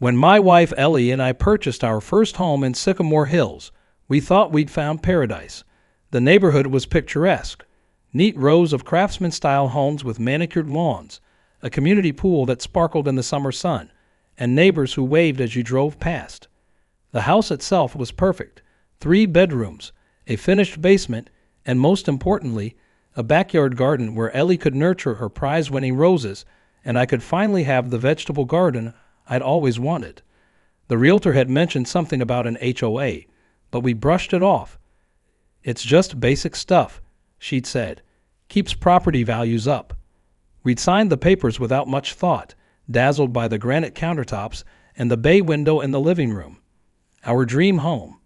When my wife Ellie and I purchased our first home in Sycamore Hills, we thought we'd found paradise. The neighborhood was picturesque. Neat rows of craftsman-style homes with manicured lawns, a community pool that sparkled in the summer sun, and neighbors who waved as you drove past. The house itself was perfect. 3 bedrooms, a finished basement, and most importantly, a backyard garden where Ellie could nurture her prize-winning roses and I could finally have the vegetable garden I'd always wanted. The realtor had mentioned something about an HOA, but we brushed it off. "It's just basic stuff," she'd said. "Keeps property values up." We'd signed the papers without much thought, dazzled by the granite countertops and the bay window in the living room. Our dream home.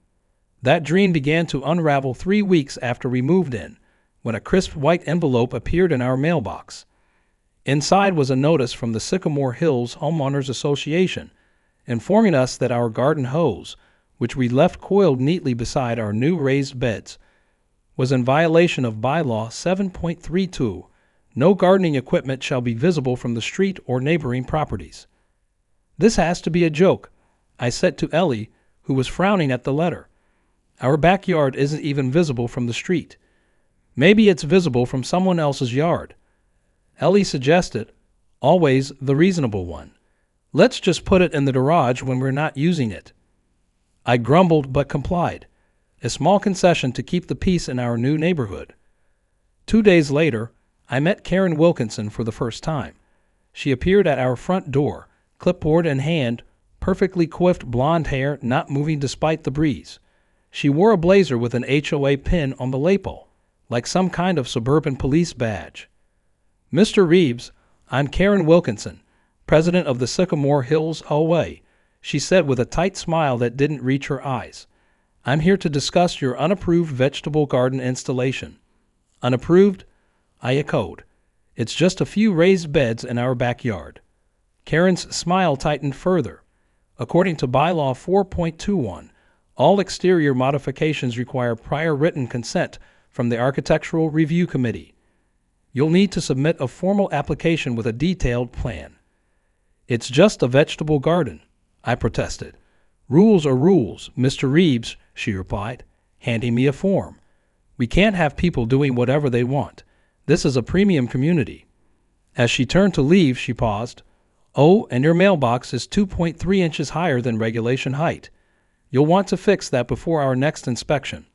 That dream began to unravel 3 weeks after we moved in, when a crisp white envelope appeared in our mailbox. Inside was a notice from the Sycamore Hills Homeowners Association, informing us that our garden hose, which we left coiled neatly beside our new raised beds, was in violation of Bylaw 7.32. No gardening equipment shall be visible from the street or neighboring properties. "This has to be a joke," I said to Ellie, who was frowning at the letter. "Our backyard isn't even visible from the street." "Maybe it's visible from someone else's yard," Ellie suggested, always the reasonable one. "Let's just put it in the garage when we're not using it." I grumbled but complied, a small concession to keep the peace in our new neighborhood. 2 days later, I met Karen Wilkinson for the first time. She appeared at our front door, clipboard in hand, perfectly coiffed blonde hair not moving despite the breeze. She wore a blazer with an HOA pin on the lapel, like some kind of suburban police badge. "Mr. Reeves, I'm Karen Wilkinson, president of the Sycamore Hills HOA," she said with a tight smile that didn't reach her eyes. "I'm here to discuss your unapproved vegetable garden installation." "Unapproved?" I echoed. "It's just a few raised beds in our backyard." Karen's smile tightened further. According to Bylaw 4.21, all exterior modifications require prior written consent from the Architectural Review Committee. "You'll need to submit a formal application with a detailed plan." "It's just a vegetable garden," I protested. "Rules are rules, Mr. Reeves," she replied, handing me a form. "We can't have people doing whatever they want. This is a premium community." As she turned to leave, she paused. "Oh, and your mailbox is 2.3 inches higher than regulation height. You'll want to fix that before our next inspection."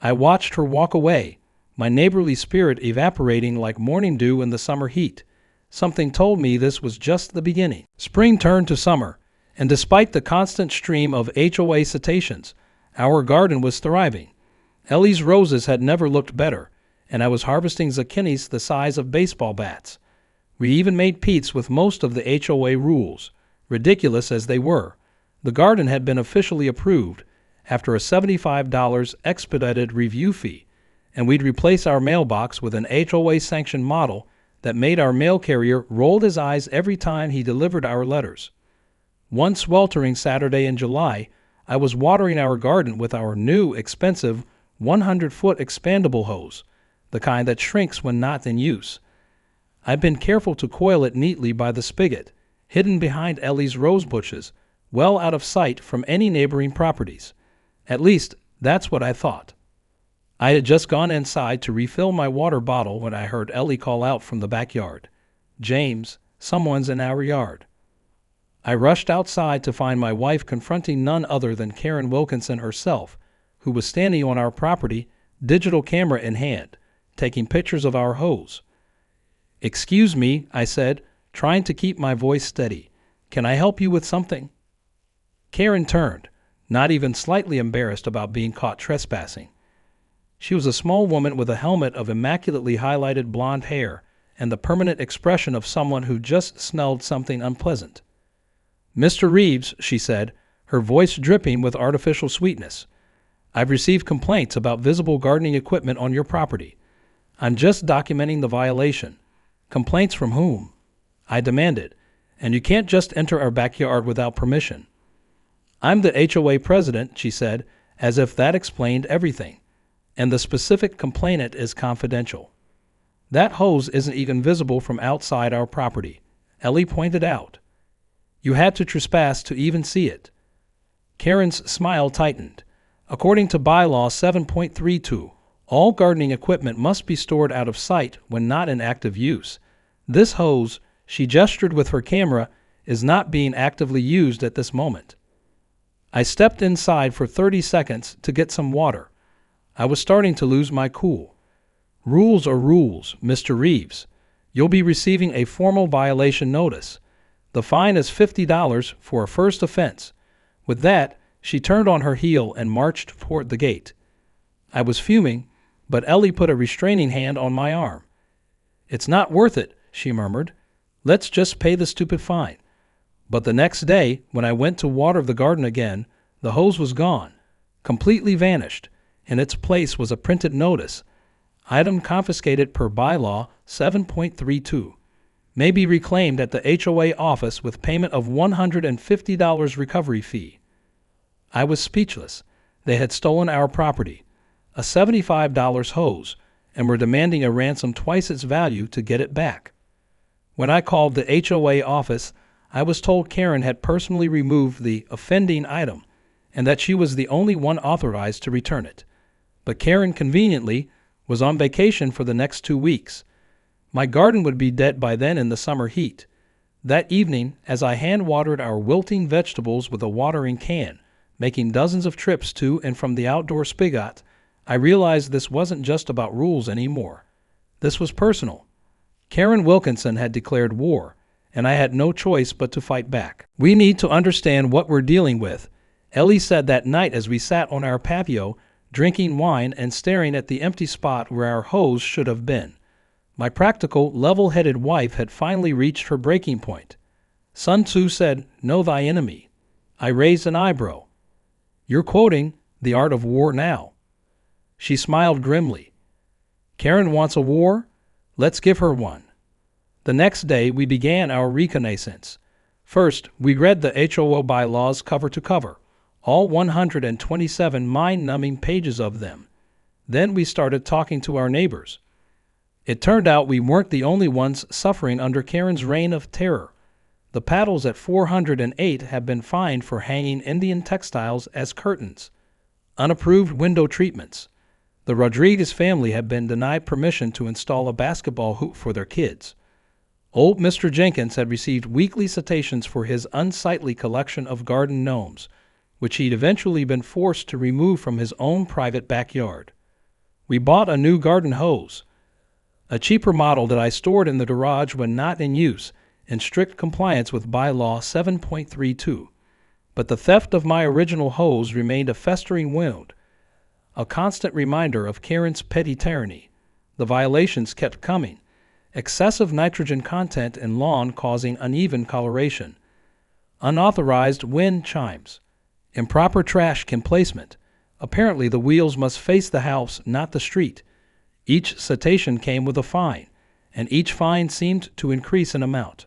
I watched her walk away, my neighborly spirit evaporating like morning dew in the summer heat. Something told me this was just the beginning. Spring turned to summer, and despite the constant stream of HOA citations, our garden was thriving. Ellie's roses had never looked better, and I was harvesting zucchinis the size of baseball bats. We even made peace with most of the HOA rules, ridiculous as they were. The garden had been officially approved after a $75 expedited review fee, and we'd replace our mailbox with an HOA-sanctioned model that made our mail carrier roll his eyes every time he delivered our letters. One sweltering Saturday in July, I was watering our garden with our new, expensive 100-foot expandable hose, the kind that shrinks when not in use. I'd been careful to coil it neatly by the spigot, hidden behind Ellie's rose bushes, well out of sight from any neighboring properties. At least, that's what I thought. I had just gone inside to refill my water bottle when I heard Ellie call out from the backyard, "James, someone's in our yard." I rushed outside to find my wife confronting none other than Karen Wilkinson herself, who was standing on our property, digital camera in hand, taking pictures of our hose. "Excuse me," I said, trying to keep my voice steady. "Can I help you with something?" Karen turned, not even slightly embarrassed about being caught trespassing. She was a small woman with a helmet of immaculately highlighted blonde hair and the permanent expression of someone who just smelled something unpleasant. "Mr. Reeves," she said, her voice dripping with artificial sweetness, "I've received complaints about visible gardening equipment on your property. I'm just documenting the violation." "Complaints from whom?" I demanded. "And you can't just enter our backyard without permission." "I'm the HOA president," she said, as if that explained everything. "And the specific complainant is confidential." "That hose isn't even visible from outside our property," Ellie pointed out. You had to trespass to even see it. Karen's smile tightened. According to bylaw 7.32, all gardening equipment must be stored out of sight when not in active use. This hose, she gestured with her camera, is not being actively used at this moment. I stepped inside for 30 seconds to get some water. I was starting to lose my cool. Rules are rules, Mr. Reeves. You'll be receiving a formal violation notice. The fine is $50 for a first offense. With that, she turned on her heel and marched toward the gate. I was fuming, but Ellie put a restraining hand on my arm. "It's not worth it," she murmured. "Let's just pay the stupid fine." But the next day, when I went to water the garden again, the hose was gone, completely vanished. In its place was a printed notice. Item confiscated per bylaw 7.32. May be reclaimed at the HOA office with payment of $150 recovery fee. I was speechless. They had stolen our property, a $75 hose, and were demanding a ransom twice its value to get it back. When I called the HOA office, I was told Karen had personally removed the offending item and that she was the only one authorized to return it. But Karen, conveniently, was on vacation for the next 2 weeks. My garden would be dead by then in the summer heat. That evening, as I hand-watered our wilting vegetables with a watering can, making dozens of trips to and from the outdoor spigot, I realized this wasn't just about rules anymore. This was personal. Karen Wilkinson had declared war, and I had no choice but to fight back. "We need to understand what we're dealing with," Ellie said that night as we sat on our patio, drinking wine and staring at the empty spot where our hose should have been. My practical, level-headed wife had finally reached her breaking point. Sun Tzu said, "Know thy enemy." I raised an eyebrow. "You're quoting The Art of War now." She smiled grimly. "Karen wants a war? Let's give her one." The next day, we began our reconnaissance. First, we read the HOA bylaws cover to cover, all 127 mind-numbing pages of them. Then we started talking to our neighbors. It turned out we weren't the only ones suffering under Karen's reign of terror. The paddles at 408 have been fined for hanging Indian textiles as curtains, unapproved window treatments. The Rodriguez family had been denied permission to install a basketball hoop for their kids. Old Mr. Jenkins had received weekly citations for his unsightly collection of garden gnomes, which he'd eventually been forced to remove from his own private backyard. We bought a new garden hose, a cheaper model that I stored in the garage when not in use, in strict compliance with bylaw 7.32. But the theft of my original hose remained a festering wound, a constant reminder of Karen's petty tyranny. The violations kept coming. Excessive nitrogen content in lawn causing uneven coloration, unauthorized wind chimes, improper trash can placement. Apparently the wheels must face the house, not the street. Each citation came with a fine, and each fine seemed to increase in amount.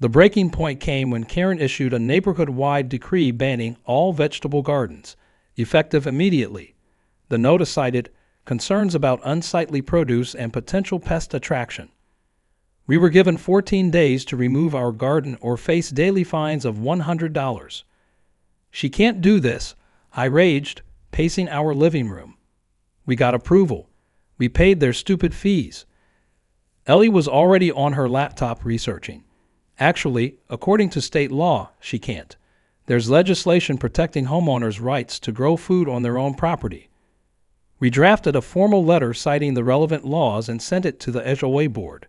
The breaking point came when Karen issued a neighborhood-wide decree banning all vegetable gardens, effective immediately. The notice cited concerns about unsightly produce and potential pest attraction. We were given 14 days to remove our garden or face daily fines of $100. "She can't do this," I raged, pacing our living room. We got approval. We paid their stupid fees. Ellie was already on her laptop researching. Actually, according to state law, she can't. There's legislation protecting homeowners' rights to grow food on their own property. We drafted a formal letter citing the relevant laws and sent it to the HOA board.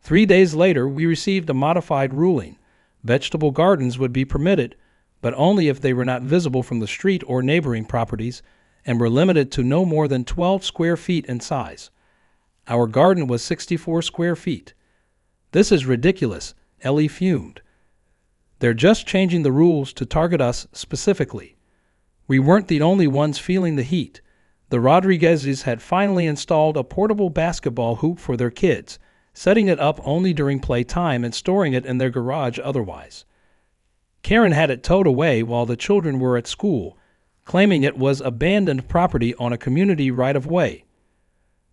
3 days later, we received a modified ruling. Vegetable gardens would be permitted, but only if they were not visible from the street or neighboring properties and were limited to no more than 12 square feet in size. Our garden was 64 square feet. "This is ridiculous," Ellie fumed. "They're just changing the rules to target us specifically." We weren't the only ones feeling the heat. The Rodriguezes had finally installed a portable basketball hoop for their kids, setting it up only during playtime and storing it in their garage otherwise. Karen had it towed away while the children were at school, claiming it was abandoned property on a community right-of-way.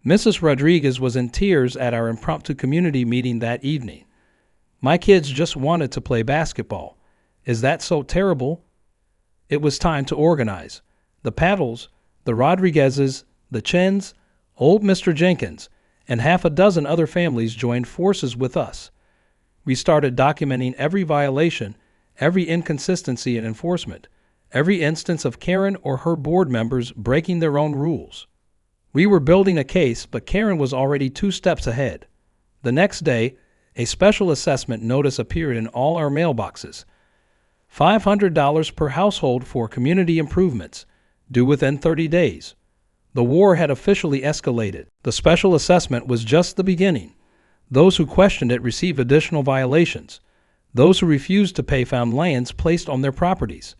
Mrs. Rodriguez was in tears at our impromptu community meeting that evening. "My kids just wanted to play basketball. Is that so terrible? It was time to organize. The Paddles, the Rodriguezes, the Chins, old Mr. Jenkins, and half a dozen other families joined forces with us. We started documenting every violation, every inconsistency in enforcement, every instance of Karen or her board members breaking their own rules. We were building a case, but Karen was already 2 steps ahead. The next day, a special assessment notice appeared in all our mailboxes. $500 per household for community improvements, due within 30 days. The war had officially escalated. The special assessment was just the beginning. Those who questioned it received additional violations. Those who refused to pay found lands placed on their properties.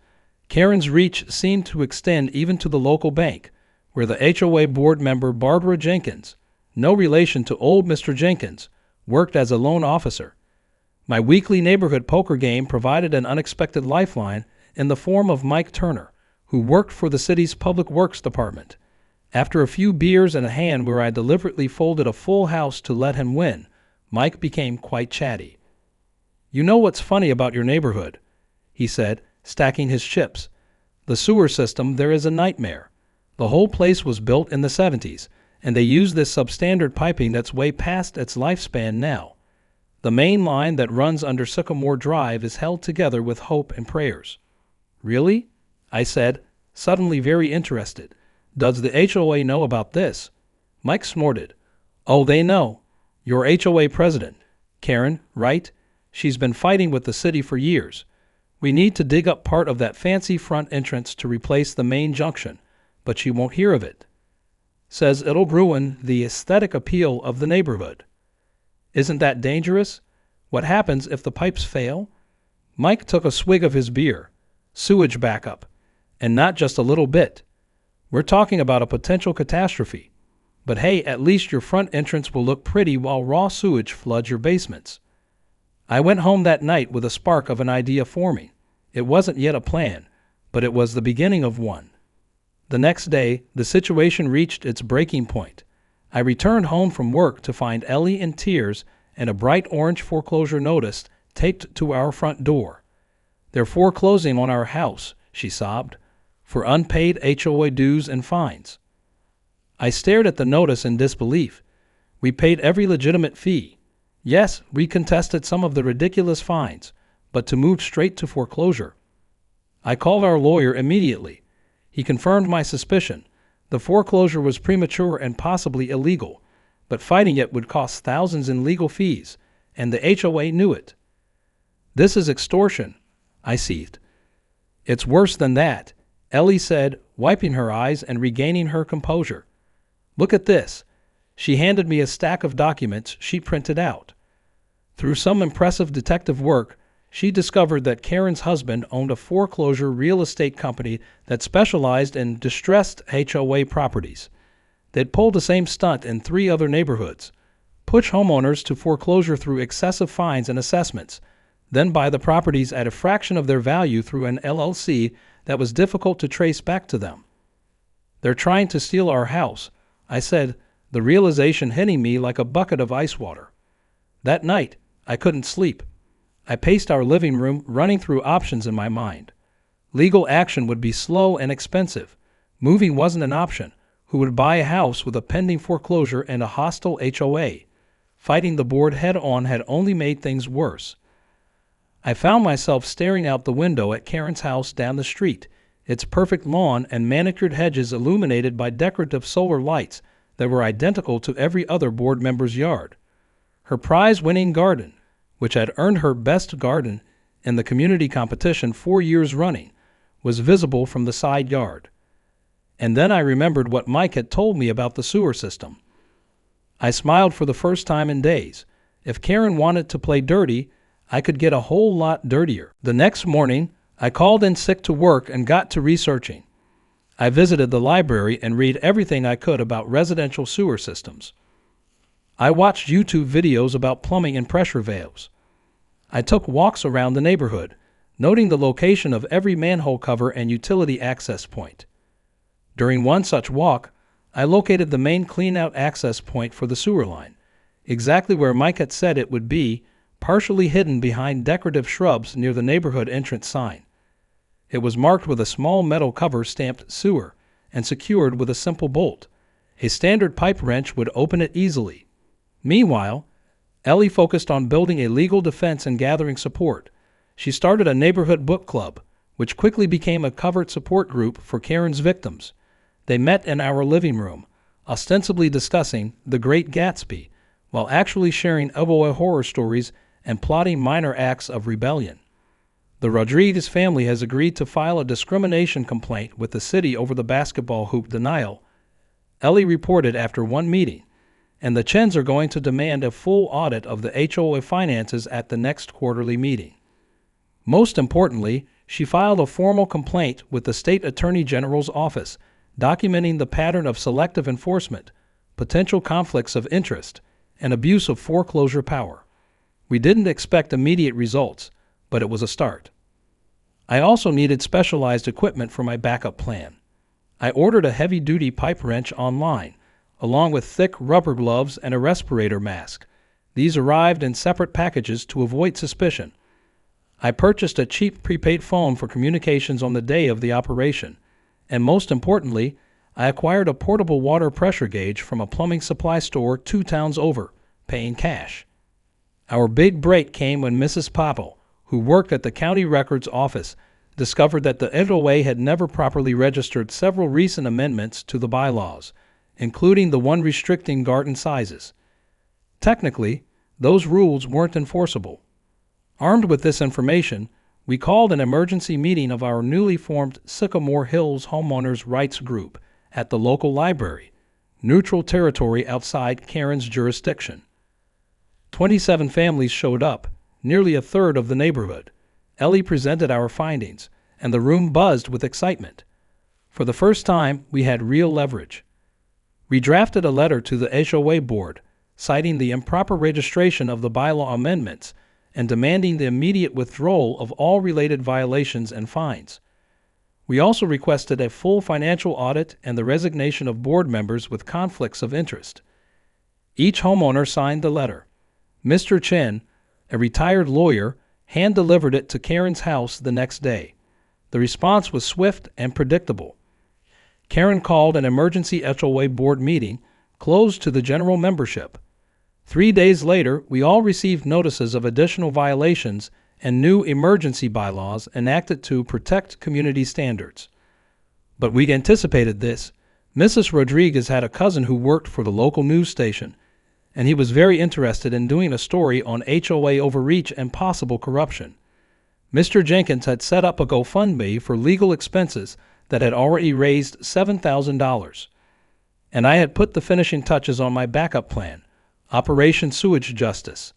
Karen's reach seemed to extend even to the local bank, where the HOA board member Barbara Jenkins, no relation to old Mr. Jenkins, worked as a loan officer. My weekly neighborhood poker game provided an unexpected lifeline in the form of Mike Turner, who worked for the city's Public Works Department. After a few beers and a hand where I deliberately folded a full house to let him win, Mike became quite chatty. "You know what's funny about your neighborhood?" he said, stacking his chips. "The sewer system there is a nightmare. The whole place was built in the 70s, and they use this substandard piping that's way past its lifespan now. The main line that runs under Sycamore Drive is held together with hope and prayers." "Really?" I said, suddenly very interested. "Does the HOA know about this?" Mike snorted. "Oh, they know. Your HOA president, Karen, right? She's been fighting with the city for years. We need to dig up part of that fancy front entrance to replace the main junction, but she won't hear of it. Says it'll ruin the aesthetic appeal of the neighborhood." "Isn't that dangerous? What happens if the pipes fail?" Mike took a swig of his beer. "Sewage backup. And not just a little bit. We're talking about a potential catastrophe. But hey, at least your front entrance will look pretty while raw sewage floods your basements." I went home that night with a spark of an idea forming. It wasn't yet a plan, but it was the beginning of one. The next day, the situation reached its breaking point. I returned home from work to find Ellie in tears and a bright orange foreclosure notice taped to our front door. "They're foreclosing on our house," she sobbed, "for unpaid HOA dues and fines." I stared at the notice in disbelief. We paid every legitimate fee. Yes, we contested some of the ridiculous fines, but to move straight to foreclosure. I called our lawyer immediately. He confirmed my suspicion. The foreclosure was premature and possibly illegal, but fighting it would cost thousands in legal fees, and the HOA knew it. "This is extortion," I seethed. "It's worse than that," Ellie said, wiping her eyes and regaining her composure. "Look at this." She handed me a stack of documents she printed out. Through some impressive detective work, she discovered that Karen's husband owned a foreclosure real estate company that specialized in distressed HOA properties. They'd pulled the same stunt in 3 other neighborhoods: push homeowners to foreclosure through excessive fines and assessments, then buy the properties at a fraction of their value through an LLC that was difficult to trace back to them. "They're trying to steal our house," I said, the realization hitting me like a bucket of ice water. That night, I couldn't sleep. I paced our living room, running through options in my mind. Legal action would be slow and expensive. Moving wasn't an option. Who would buy a house with a pending foreclosure and a hostile HOA? Fighting the board head-on had only made things worse. I found myself staring out the window at Karen's house down the street, its perfect lawn and manicured hedges illuminated by decorative solar lights that were identical to every other board member's yard. Her prize-winning garden, which had earned her best garden in the community competition 4 years running, was visible from the side yard. And then I remembered what Mike had told me about the sewer system. I smiled for the first time in days. If Karen wanted to play dirty, I could get a whole lot dirtier. The next morning, I called in sick to work and got to researching. I visited the library and read everything I could about residential sewer systems. I watched YouTube videos about plumbing and pressure valves. I took walks around the neighborhood, noting the location of every manhole cover and utility access point. During one such walk, I located the main clean-out access point for the sewer line, exactly where Mike had said it would be, partially hidden behind decorative shrubs near the neighborhood entrance sign. It was marked with a small metal cover stamped sewer and secured with a simple bolt. A standard pipe wrench would open it easily. Meanwhile, Ellie focused on building a legal defense and gathering support. She started a neighborhood book club, which quickly became a covert support group for Karen's victims. They met in our living room, ostensibly discussing The Great Gatsby, while actually sharing HOA horror stories and plotting minor acts of rebellion. The Rodriguez family has agreed to file a discrimination complaint with the city over the basketball hoop denial, Ellie reported after one meeting, and the Chens are going to demand a full audit of the HOA finances at the next quarterly meeting. Most importantly, she filed a formal complaint with the State Attorney General's office, documenting the pattern of selective enforcement, potential conflicts of interest, and abuse of foreclosure power. We didn't expect immediate results, but it was a start. I also needed specialized equipment for my backup plan. I ordered a heavy-duty pipe wrench online, along with thick rubber gloves and a respirator mask. These arrived in separate packages to avoid suspicion. I purchased a cheap prepaid phone for communications on the day of the operation, and most importantly, I acquired a portable water pressure gauge from a plumbing supply store 2 towns over, paying cash. Our big break came when Mrs. Popple, who worked at the county records office, discovered that the HOA had never properly registered several recent amendments to the bylaws, including the one restricting garden sizes. Technically, those rules weren't enforceable. Armed with this information, we called an emergency meeting of our newly formed Sycamore Hills Homeowners' Rights Group at the local library, neutral territory outside Karen's jurisdiction. 27 families showed up, nearly a third of the neighborhood. Ellie presented our findings, and the room buzzed with excitement. For the first time, we had real leverage. We drafted a letter to the HOA board, citing the improper registration of the bylaw amendments and demanding the immediate withdrawal of all related violations and fines. We also requested a full financial audit and the resignation of board members with conflicts of interest. Each homeowner signed the letter. Mr. Chen, a retired lawyer, hand-delivered it to Karen's house the next day. The response was swift and predictable. Karen called an emergency HOA board meeting, closed to the general membership. 3 days later, we all received notices of additional violations and new emergency bylaws enacted to protect community standards. But we anticipated this. Mrs. Rodriguez had a cousin who worked for the local news station, and he was very interested in doing a story on HOA overreach and possible corruption. Mr. Jenkins had set up a GoFundMe for legal expenses that had already raised $7,000, and I had put the finishing touches on my backup plan, Operation Sewage Justice.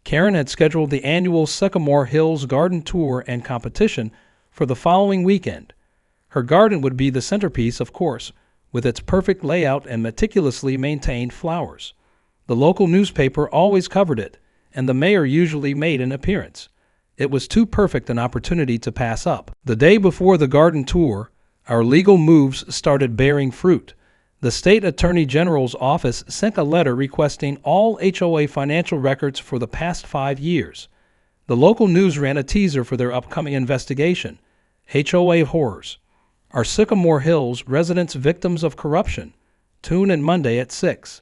Karen had scheduled the annual Sycamore Hills Garden Tour and competition for the following weekend. Her garden would be the centerpiece, of course, with its perfect layout and meticulously maintained flowers. The local newspaper always covered it, and the mayor usually made an appearance. It was too perfect an opportunity to pass up. The day before the garden tour, our legal moves started bearing fruit. The State Attorney General's office sent a letter requesting all HOA financial records for the past 5 years. The local news ran a teaser for their upcoming investigation, HOA Horrors. Our Sycamore Hills Residents Victims of Corruption, tune in Monday at 6.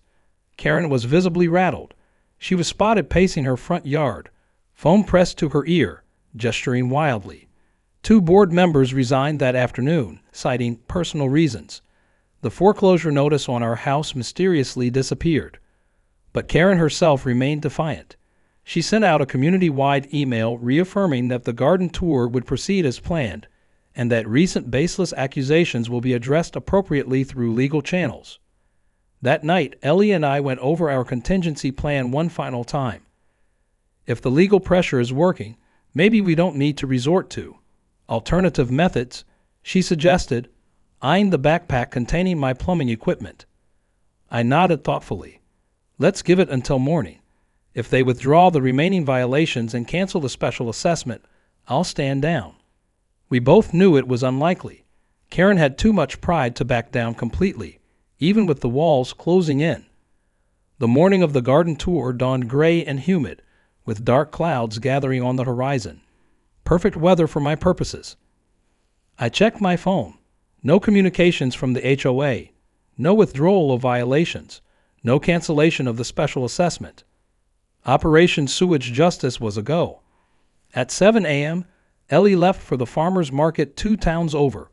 Karen was visibly rattled. She was spotted pacing her front yard, phone pressed to her ear, gesturing wildly. 2 board members resigned that afternoon, citing personal reasons. The foreclosure notice on our house mysteriously disappeared. But Karen herself remained defiant. She sent out a community-wide email reaffirming that the garden tour would proceed as planned and that recent baseless accusations will be addressed appropriately through legal channels. That night, Ellie and I went over our contingency plan one final time. If the legal pressure is working, maybe we don't need to resort to alternative methods, she suggested, eyeing the backpack containing my plumbing equipment. I nodded thoughtfully. Let's give it until morning. If they withdraw the remaining violations and cancel the special assessment, I'll stand down. We both knew it was unlikely. Karen had too much pride to back down completely, even with the walls closing in. The morning of the garden tour dawned gray and humid, with dark clouds gathering on the horizon. Perfect weather for my purposes. I checked my phone. No communications from the HOA. No withdrawal of violations. No cancellation of the special assessment. Operation Sewage Justice was a go. At 7 a.m., Ellie left for the farmer's market 2 towns over.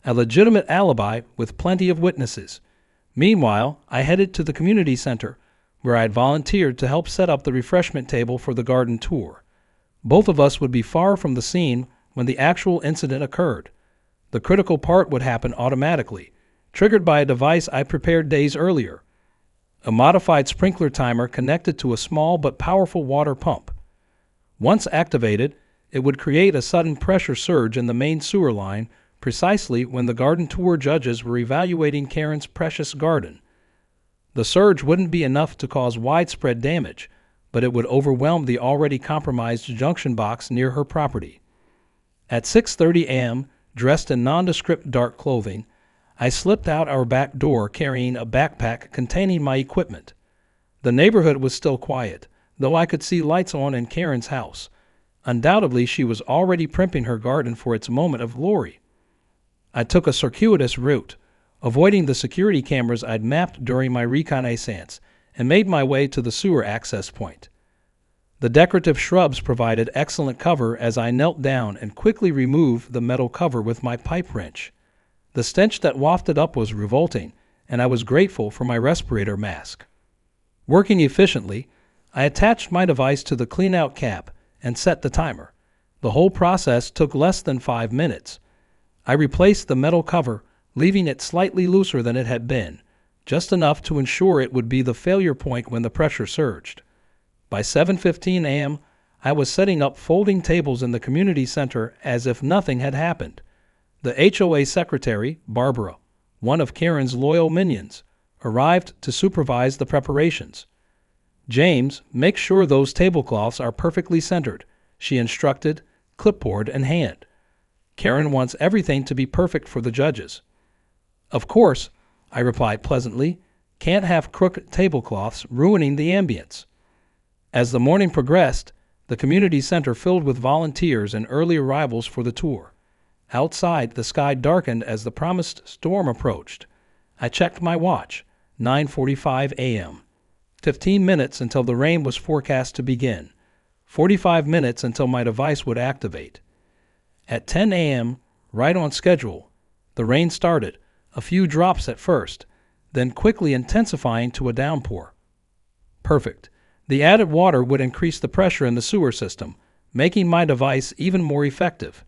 A legitimate alibi with plenty of witnesses. Meanwhile, I headed to the community center, where I had volunteered to help set up the refreshment table for the garden tour. Both of us would be far from the scene when the actual incident occurred. The critical part would happen automatically, triggered by a device I prepared days earlier. A modified sprinkler timer connected to a small but powerful water pump. Once activated, it would create a sudden pressure surge in the main sewer line precisely when the garden tour judges were evaluating Karen's precious garden. The surge wouldn't be enough to cause widespread damage, but it would overwhelm the already compromised junction box near her property. At 6:30 a.m., dressed in nondescript dark clothing, I slipped out our back door carrying a backpack containing my equipment. The neighborhood was still quiet, though I could see lights on in Karen's house. Undoubtedly, she was already primping her garden for its moment of glory. I took a circuitous route, avoiding the security cameras I'd mapped during my reconnaissance, and made my way to the sewer access point. The decorative shrubs provided excellent cover as I knelt down and quickly removed the metal cover with my pipe wrench. The stench that wafted up was revolting, and I was grateful for my respirator mask. Working efficiently, I attached my device to the clean-out cap and set the timer. The whole process took less than 5 minutes. I replaced the metal cover, leaving it slightly looser than it had been, just enough to ensure it would be the failure point when the pressure surged. By 7:15 a.m., I was setting up folding tables in the community center as if nothing had happened. The HOA secretary, Barbara, one of Karen's loyal minions, arrived to supervise the preparations. "James, make sure those tablecloths are perfectly centered," she instructed, clipboard in hand. "Karen wants everything to be perfect for the judges." "Of course," I replied pleasantly. "Can't have crooked tablecloths ruining the ambience." As the morning progressed, the community center filled with volunteers and early arrivals for the tour. Outside, the sky darkened as the promised storm approached. I checked my watch, 9:45 a.m. 15 minutes until the rain was forecast to begin. 45 minutes until my device would activate. At 10 a.m., right on schedule, the rain started, a few drops at first, then quickly intensifying to a downpour. Perfect. The added water would increase the pressure in the sewer system, making my device even more effective.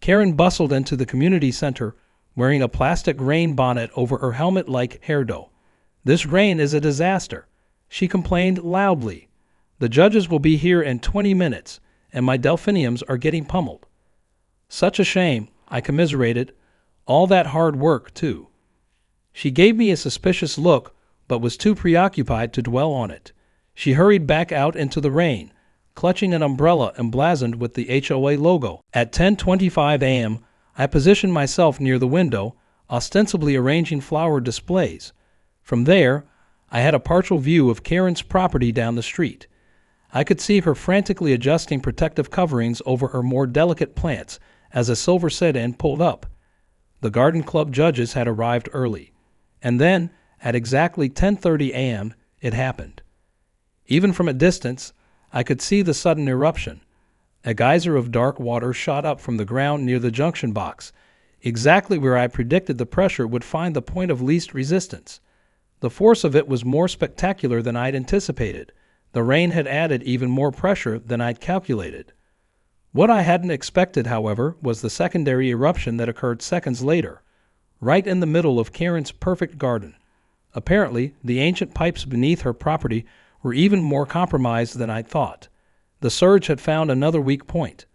Karen bustled into the community center, wearing a plastic rain bonnet over her helmet-like hairdo. "This rain is a disaster," she complained loudly. "The judges will be here in 20 minutes, and my delphiniums are getting pummeled." "Such a shame," I commiserated. "All that hard work, too." She gave me a suspicious look, but was too preoccupied to dwell on it. She hurried back out into the rain, clutching an umbrella emblazoned with the HOA logo. At 10:25 a.m., I positioned myself near the window, ostensibly arranging flower displays. From there, I had a partial view of Karen's property down the street. I could see her frantically adjusting protective coverings over her more delicate plants as a silver sit-in pulled up. The garden club judges had arrived early. And then, at exactly 10:30 a.m., it happened. Even from a distance, I could see the sudden eruption. A geyser of dark water shot up from the ground near the junction box, exactly where I predicted the pressure would find the point of least resistance. The force of it was more spectacular than I'd anticipated. The rain had added even more pressure than I'd calculated. What I hadn't expected, however, was the secondary eruption that occurred seconds later, right in the middle of Karen's perfect garden. Apparently, the ancient pipes beneath her property were even more compromised than I'd thought. The surge had found another weak point.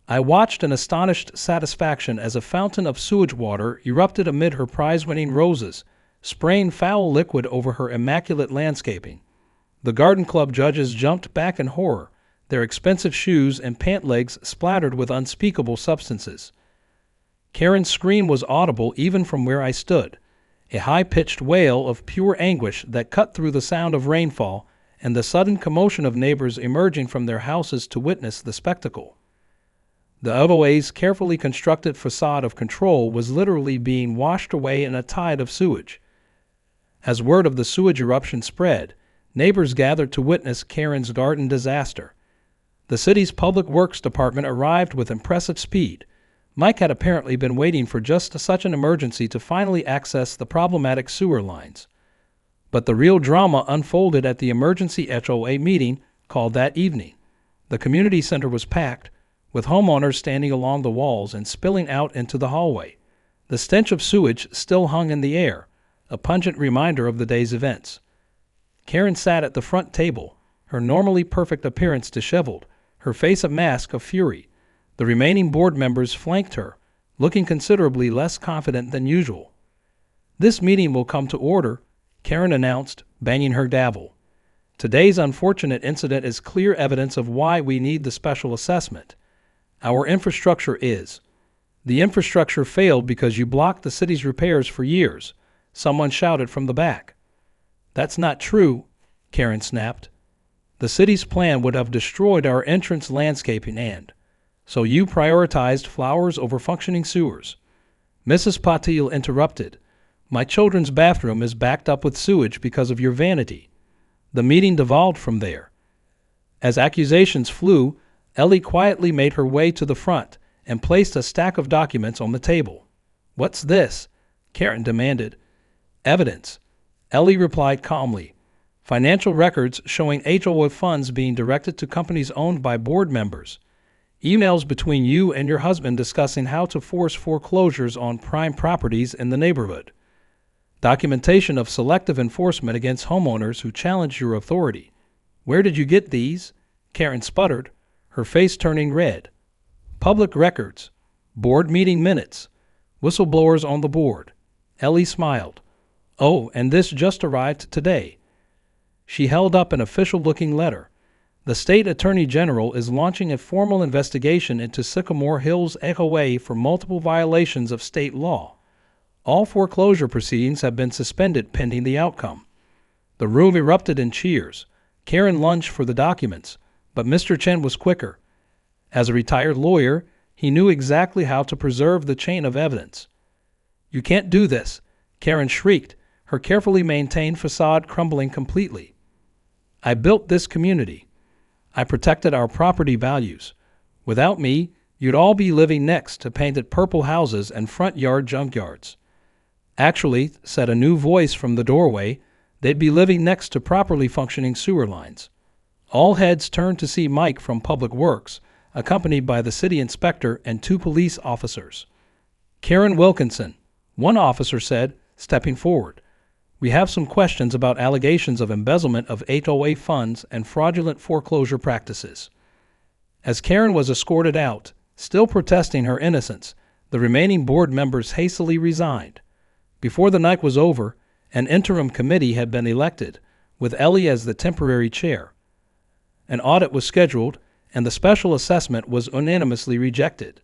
I watched in astonished satisfaction as a fountain of sewage water erupted amid her prize-winning roses, spraying foul liquid over her immaculate landscaping. The garden club judges jumped back in horror, their expensive shoes and pant legs splattered with unspeakable substances. Karen's scream was audible even from where I stood, a high-pitched wail of pure anguish that cut through the sound of rainfall and the sudden commotion of neighbors emerging from their houses to witness the spectacle. The HOA's carefully constructed facade of control was literally being washed away in a tide of sewage. As word of the sewage eruption spread, neighbors gathered to witness Karen's garden disaster. The city's Public Works Department arrived with impressive speed. Mike had apparently been waiting for just such an emergency to finally access the problematic sewer lines. But the real drama unfolded at the emergency HOA meeting called that evening. The community center was packed, with homeowners standing along the walls and spilling out into the hallway. The stench of sewage still hung in the air, a pungent reminder of the day's events. Karen sat at the front table, her normally perfect appearance disheveled, her face a mask of fury. The remaining board members flanked her, looking considerably less confident than usual. "This meeting will come to order," Karen announced, banging her gavel. "Today's unfortunate incident is clear evidence of why we need the special assessment. Our infrastructure is. The infrastructure failed because you blocked the city's repairs for years," someone shouted from the back. "That's not true," Karen snapped. "The city's plan would have destroyed our entrance landscaping so you prioritized flowers over functioning sewers." Mrs. Patil interrupted. "My children's bathroom is backed up with sewage because of your vanity." The meeting devolved from there. As accusations flew, Ellie quietly made her way to the front and placed a stack of documents on the table. "What's this?" Karen demanded. "Evidence," Ellie replied calmly. "Financial records showing HOA funds being directed to companies owned by board members. Emails between you and your husband discussing how to force foreclosures on prime properties in the neighborhood. Documentation of selective enforcement against homeowners who challenge your authority. Where did you get these?" Karen sputtered, her face turning red. "Public records, board meeting minutes, whistleblowers on the board." Ellie smiled. "Oh, and this just arrived today." She held up an official-looking letter. "The state attorney general is launching a formal investigation into Sycamore Hills HOA for multiple violations of state law. All foreclosure proceedings have been suspended pending the outcome." The room erupted in cheers. Karen lunged for the documents, but Mr. Chen was quicker. As a retired lawyer, he knew exactly how to preserve the chain of evidence. "You can't do this," Karen shrieked, her carefully maintained facade crumbling completely. "I built this community. I protected our property values. Without me, you'd all be living next to painted purple houses and front yard junkyards." "Actually," said a new voice from the doorway, "they'd be living next to properly functioning sewer lines." All heads turned to see Mike from Public Works, accompanied by the city inspector and 2 police officers. "Karen Wilkinson," one officer said, stepping forward. "We have some questions about allegations of embezzlement of HOA funds and fraudulent foreclosure practices." As Karen was escorted out, still protesting her innocence, the remaining board members hastily resigned. Before the night was over, an interim committee had been elected, with Ellie as the temporary chair. An audit was scheduled, and the special assessment was unanimously rejected.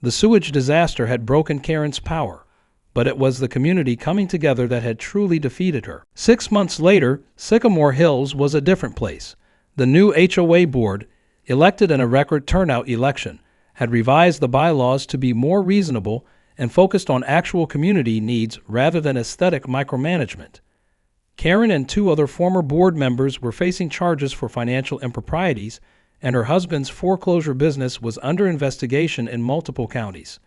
The sewage disaster had broken Karen's power, but it was the community coming together that had truly defeated her. 6 months later, Sycamore Hills was a different place. The new HOA board, elected in a record turnout election, had revised the bylaws to be more reasonable and focused on actual community needs rather than aesthetic micromanagement. Karen and 2 other former board members were facing charges for financial improprieties, and her husband's foreclosure business was under investigation in multiple counties.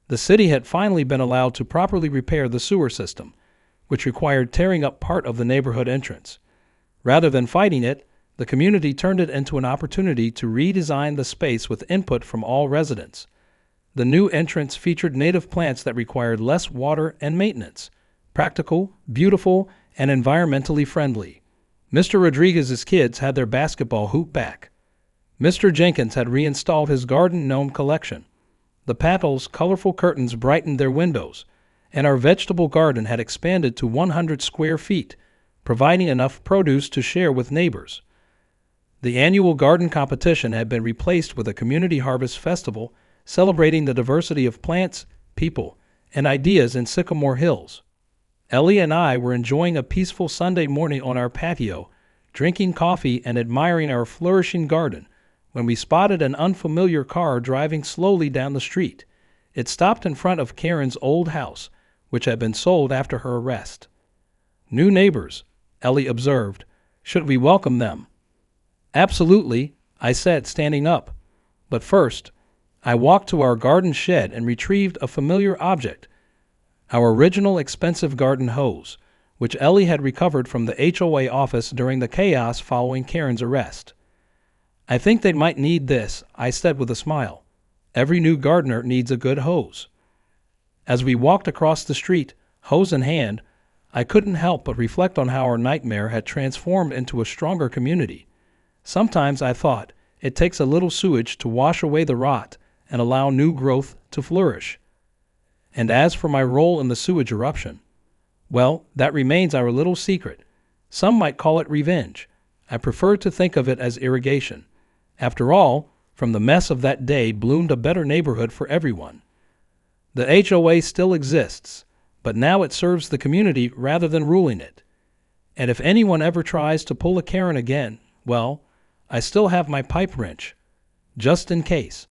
The city had finally been allowed to properly repair the sewer system, which required tearing up part of the neighborhood entrance. Rather than fighting it, the community turned it into an opportunity to redesign the space with input from all residents. The new entrance featured native plants that required less water and maintenance, practical, beautiful, and environmentally friendly. Mr. Rodriguez's kids had their basketball hoop back. Mr. Jenkins had reinstalled his garden gnome collection. The Patels' colorful curtains brightened their windows, and our vegetable garden had expanded to 100 square feet, providing enough produce to share with neighbors. The annual garden competition had been replaced with a community harvest festival celebrating the diversity of plants, people, and ideas in Sycamore Hills. Ellie and I were enjoying a peaceful Sunday morning on our patio, drinking coffee and admiring our flourishing garden, when we spotted an unfamiliar car driving slowly down the street. It stopped in front of Karen's old house, which had been sold after her arrest. "New neighbors," Ellie observed. "Should we welcome them?" "Absolutely," I said, standing up. But first, I walked to our garden shed and retrieved a familiar object, our original expensive garden hose, which Ellie had recovered from the HOA office during the chaos following Karen's arrest. "I think they might need this," I said with a smile. "Every new gardener needs a good hose." As we walked across the street, hose in hand, I couldn't help but reflect on how our nightmare had transformed into a stronger community. Sometimes I thought it takes a little sewage to wash away the rot and allow new growth to flourish. And as for my role in the sewage eruption, well, that remains our little secret. Some might call it revenge. I prefer to think of it as irrigation. After all, from the mess of that day bloomed a better neighborhood for everyone. The HOA still exists, but now it serves the community rather than ruling it. And if anyone ever tries to pull a Karen again, well, I still have my pipe wrench, just in case.